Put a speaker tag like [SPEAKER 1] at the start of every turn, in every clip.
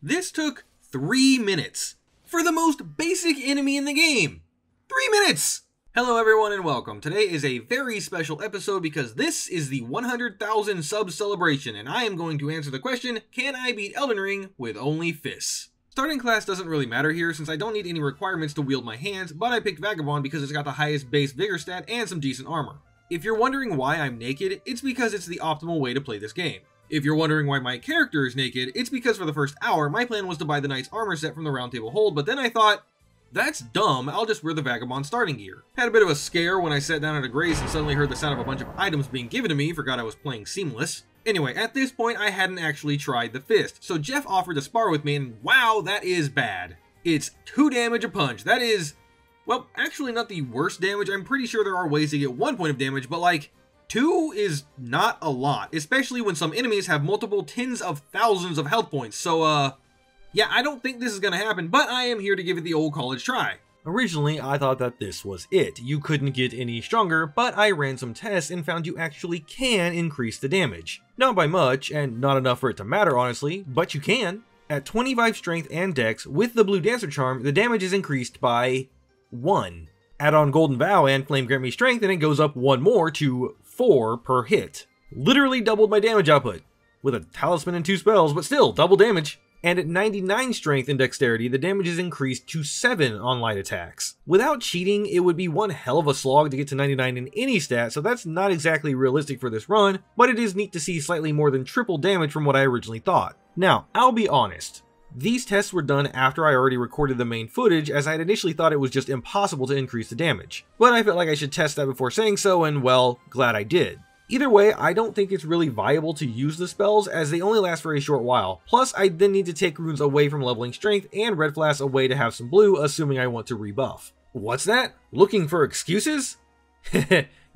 [SPEAKER 1] This took 3 minutes for the most basic enemy in the game. 3 minutes! Hello everyone and welcome. Today is a very special episode because this is the 100,000 subs celebration and I am going to answer the question, can I beat Elden Ring with only fists? Starting class doesn't really matter here since I don't need any requirements to wield my hands, but I picked Vagabond because it's got the highest base vigor stat and some decent armor. If you're wondering why I'm naked, it's because it's the optimal way to play this game. If you're wondering why my character is naked, it's because for the first hour, my plan was to buy the Knight's armor set from the Round Table Hold, but then I thought, that's dumb, I'll just wear the Vagabond starting gear. Had a bit of a scare when I sat down at a grace and suddenly heard the sound of a bunch of items being given to me, forgot I was playing Seamless. Anyway, at this point I hadn't actually tried the fist, so Jeff offered to spar with me and wow, that is bad. It's 2 damage a punch, that is, well, actually not the worst damage. I'm pretty sure there are ways to get 1 point of damage, but like, 2 is not a lot, especially when some enemies have multiple tens of thousands of health points, so yeah, I don't think this is gonna happen, but I am here to give it the old college try.
[SPEAKER 2] Originally, I thought that this was it. You couldn't get any stronger, but I ran some tests and found you actually can increase the damage. Not by much, and not enough for it to matter honestly, but you can. At 25 strength and dex, with the blue dancer charm, the damage is increased by 1. Add on Golden Vow and Flame Grant Me Strength and it goes up 1 more to 4 per hit. Literally doubled my damage output. With a talisman and 2 spells, but still, double damage. And at 99 strength and dexterity, the damage is increased to 7 on light attacks. Without cheating, it would be one hell of a slog to get to 99 in any stat, so that's not exactly realistic for this run, but it is neat to see slightly more than triple damage from what I originally thought. Now, I'll be honest. These tests were done after I already recorded the main footage, as I had initially thought it was just impossible to increase the damage. But I felt like I should test that before saying so, and well, glad I did. Either way, I don't think it's really viable to use the spells as they only last for a short while. Plus, I then need to take runes away from leveling strength and red flask away to have some blue, assuming I want to rebuff. What's that? Looking for excuses?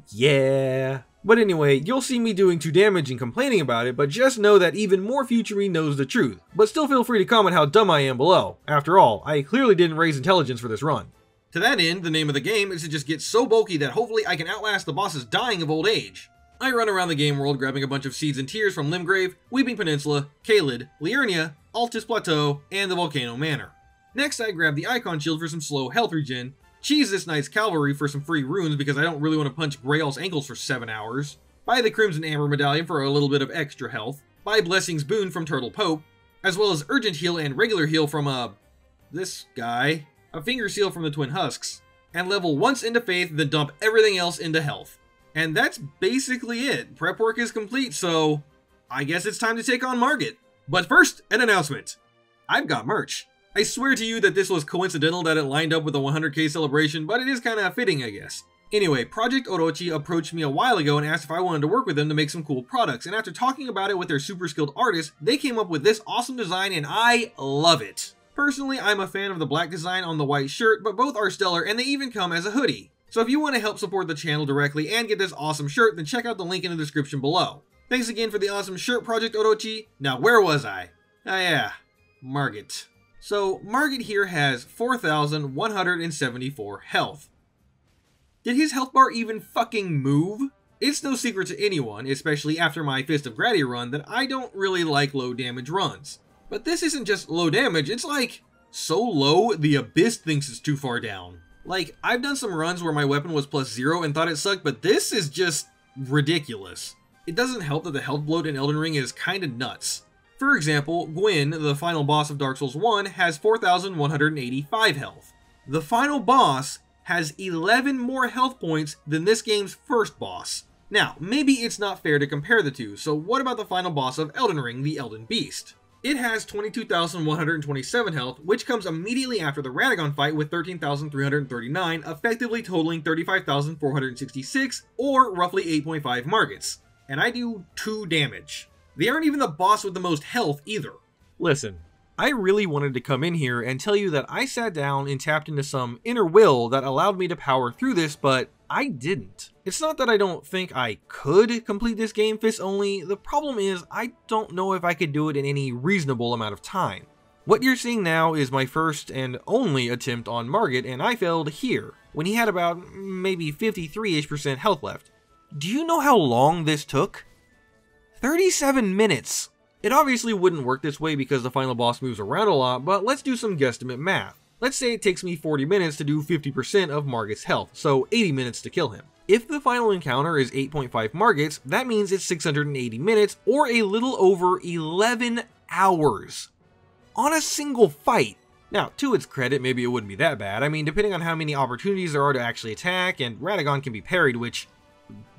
[SPEAKER 2] Yeah. But anyway, you'll see me doing 2 damage and complaining about it, but just know that even more future me knows the truth. But still feel free to comment how dumb I am below. After all, I clearly didn't raise intelligence for this run.
[SPEAKER 1] To that end, the name of the game is to just get so bulky that hopefully I can outlast the bosses dying of old age. I run around the game world grabbing a bunch of seeds and tears from Limgrave, Weeping Peninsula, Caelid, Liurnia, Altus Plateau, and the Volcano Manor. Next I grab the Icon Shield for some slow health regen, cheese this Knight's Cavalry for some free runes because I don't really want to punch Grail's ankles for 7 hours, buy the Crimson Amber Medallion for a little bit of extra health, buy Blessing's Boon from Turtle Pope, as well as Urgent Heal and Regular Heal from this guy, a Finger Seal from the Twin Husks, and level once into Faith, then dump everything else into Health. And that's basically it. Prep work is complete, so I guess it's time to take on Margit. But first, an announcement. I've got merch. I swear to you that this was coincidental that it lined up with the 100k celebration, but it is kinda fitting, I guess. Anyway, Project Orochi approached me a while ago and asked if I wanted to work with them to make some cool products, and after talking about it with their super skilled artists, they came up with this awesome design and I love it. Personally, I'm a fan of the black design on the white shirt, but both are stellar and they even come as a hoodie. So if you want to help support the channel directly and get this awesome shirt, then check out the link in the description below. Thanks again for the awesome shirt, Project Orochi. Now where was I? Ah yeah, Margit. So Margit here has 4,174 health. Did his health bar even fucking move? It's no secret to anyone, especially after my Fist of Gratior run, that I don't really like low damage runs. But this isn't just low damage, it's like so low the Abyss thinks it's too far down. Like, I've done some runs where my weapon was +0 and thought it sucked, but this is just ridiculous. It doesn't help that the health bloat in Elden Ring is kinda nuts. For example, Gwyn, the final boss of Dark Souls 1, has 4,185 health. The final boss has 11 more health points than this game's first boss. Now, maybe it's not fair to compare the two, so what about the final boss of Elden Ring, the Elden Beast? It has 22,127 health, which comes immediately after the Radagon fight with 13,339, effectively totaling 35,466, or roughly 8.5 Margits. And I do 2 damage. They aren't even the boss with the most health either.
[SPEAKER 2] Listen, I really wanted to come in here and tell you that I sat down and tapped into some inner will that allowed me to power through this, but I didn't. It's not that I don't think I could complete this game fist only, the problem is I don't know if I could do it in any reasonable amount of time. What you're seeing now is my first and only attempt on Margit, and I failed here, when he had about maybe 53-ish% health left. Do you know how long this took? 37 minutes! It obviously wouldn't work this way because the final boss moves around a lot, but let's do some guesstimate math. Let's say it takes me 40 minutes to do 50% of Margit's health, so 80 minutes to kill him. If the final encounter is 8.5 Margits, that means it's 680 minutes, or a little over 11 hours on a single fight. Now, to its credit, maybe it wouldn't be that bad. I mean, depending on how many opportunities there are to actually attack, and Radagon can be parried, which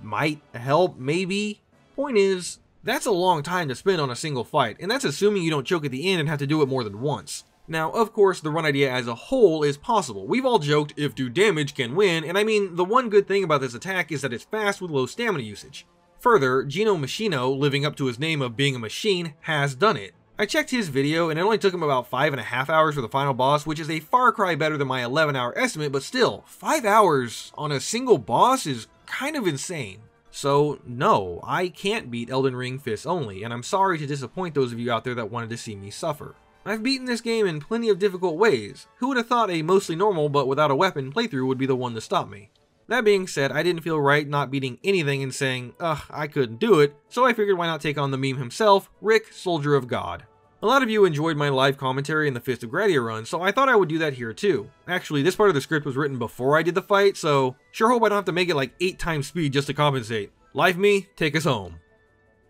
[SPEAKER 2] might help, maybe. Point is, that's a long time to spend on a single fight, and that's assuming you don't choke at the end and have to do it more than once. Now, of course, the run idea as a whole is possible. We've all joked, if do damage can win, and I mean, the one good thing about this attack is that it's fast with low stamina usage. Further, Gino Machino, living up to his name of being a machine, has done it. I checked his video, and it only took him about 5.5 hours for the final boss, which is a far cry better than my 11-hour estimate, but still, 5 hours on a single boss is kind of insane. So, no, I can't beat Elden Ring fists only, and I'm sorry to disappoint those of you out there that wanted to see me suffer. I've beaten this game in plenty of difficult ways. Who would have thought a mostly normal but without a weapon playthrough would be the one to stop me? That being said, I didn't feel right not beating anything and saying, ugh, I couldn't do it, so I figured why not take on the meme himself, Rick, Soldier of God. A lot of you enjoyed my live commentary in the Fist of Gradia run, so I thought I would do that here too. Actually, this part of the script was written before I did the fight, so sure hope I don't have to make it like 8 times speed just to compensate. Live me, take us home.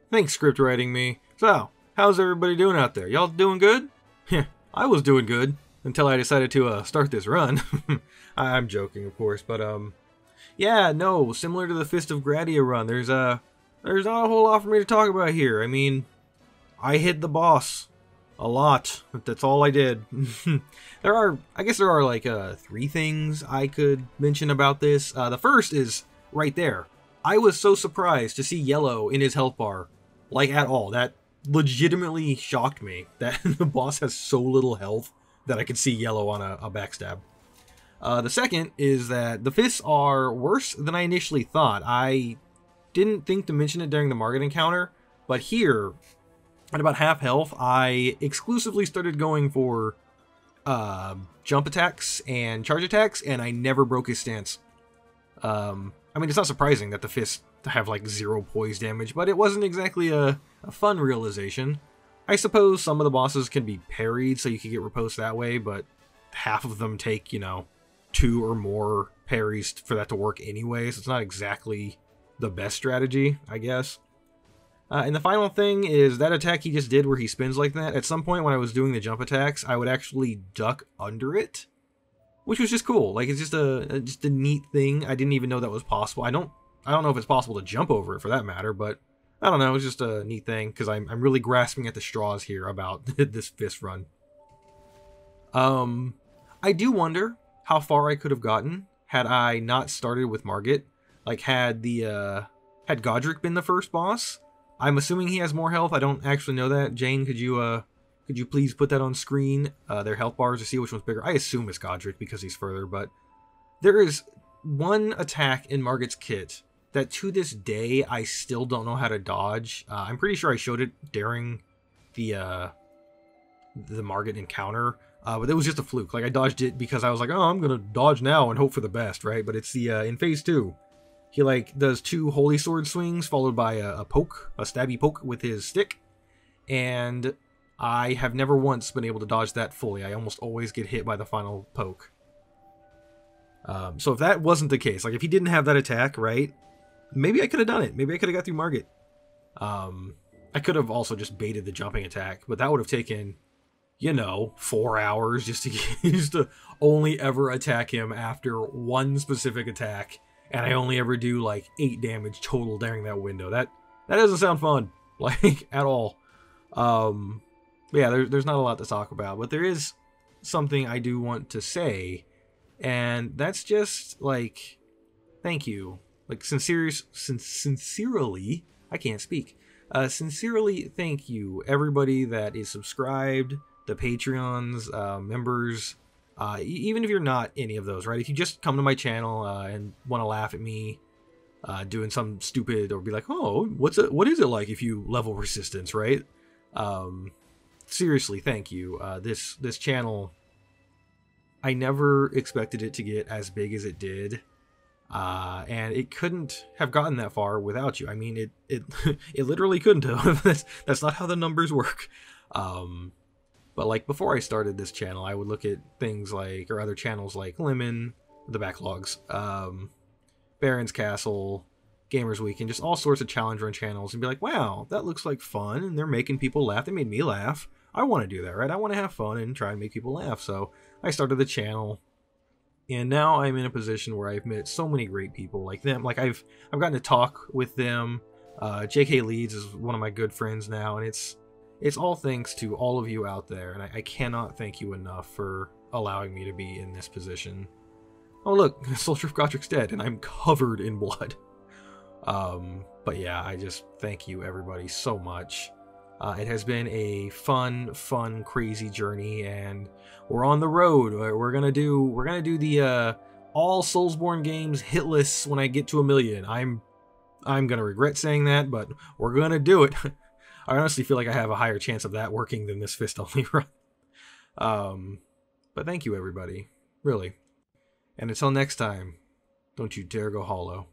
[SPEAKER 2] Thanks, script writing me. So, how's everybody doing out there? Y'all doing good? Yeah, I was doing good until I decided to start this run. I'm joking, of course, but yeah, no, similar to the Fist of Gradia run, there's not a whole lot for me to talk about here. I mean, I hit the boss a lot. That's all I did. I guess there are like 3 things I could mention about this. The first is right there. I was so surprised to see yellow in his health bar, like at all. That legitimately shocked me that the boss has so little health that I could see yellow on a backstab. The second is that the fists are worse than I initially thought. I didn't think to mention it during the Margit encounter, but here, at about half health, I exclusively started going for jump attacks and charge attacks, and I never broke his stance. I mean, it's not surprising that the fists have like 0 poise damage, but it wasn't exactly a fun realization. I suppose some of the bosses can be parried, so you can get riposte that way, but half of them take, 2 or more parries for that to work anyway, so it's not exactly the best strategy, I guess. And the final thing is that attack he just did where he spins like that. At some point when I was doing the jump attacks, I would actually duck under it, which was just cool. Like, it's just a neat thing. I didn't even know that was possible. I don't know if it's possible to jump over it for that matter, but I don't know. It's just a neat thing because I'm really grasping at the straws here about this fist run. I do wonder how far I could have gotten had I not started with Margit. Like, had Godric been the first boss. I'm assuming he has more health. I don't actually know that. Jane, could you please put that on screen? Their health bars to see which one's bigger. I assume it's Godric because he's further, but there is one attack in Margit's kit that to this day I still don't know how to dodge. I'm pretty sure I showed it during the Margit encounter, but it was just a fluke. Like, I dodged it because I was like, oh, I'm gonna dodge now and hope for the best, right? But it's the in phase 2. He like does 2 holy sword swings followed by a poke, a stabby poke with his stick, and I have never once been able to dodge that fully. I almost always get hit by the final poke. So if that wasn't the case, like if he didn't have that attack, right, maybe I could have done it. Maybe I could have got through Margit. I could have also just baited the jumping attack, but that would have taken, 4 hours just to only ever attack him after one specific attack. And I only ever do like 8 damage total during that window. That doesn't sound fun, like, at all. Yeah, there's not a lot to talk about, but there is something I do want to say, and that's just like, thank you. Like, sincerely, I can't speak. Sincerely, thank you, everybody that is subscribed, the Patreons, members. Even if you're not any of those, right? If you just come to my channel and want to laugh at me doing some stupid, or be like, oh, what is it like if you level resistance, right? Seriously, thank you. This channel, I never expected it to get as big as it did. And it couldn't have gotten that far without you. I mean, it it literally couldn't have. That's not how the numbers work. But like before I started this channel, I would look at things like, or other channels like Lemon, the backlogs, Baron's Castle, Gamers Week, and just all sorts of challenge run channels, and be like, wow, that looks like fun, and they're making people laugh. They made me laugh. I want to do that, right? I want to have fun and try and make people laugh. So I started the channel, and now I'm in a position where I've met so many great people like them. Like I've gotten to talk with them. JK Leeds is one of my good friends now, and it's all thanks to all of you out there, and I cannot thank you enough for allowing me to be in this position. Oh look, Soldier of Godric's dead, and I'm covered in blood. But yeah, I just thank you everybody so much. It has been a fun, crazy journey, and we're on the road. We're gonna do the all Soulsborne games hit lists when I get to 1 million. I'm gonna regret saying that, but we're gonna do it. I honestly feel like I have a higher chance of that working than this fist only run. But thank you everybody, really. And until next time, don't you dare go hollow.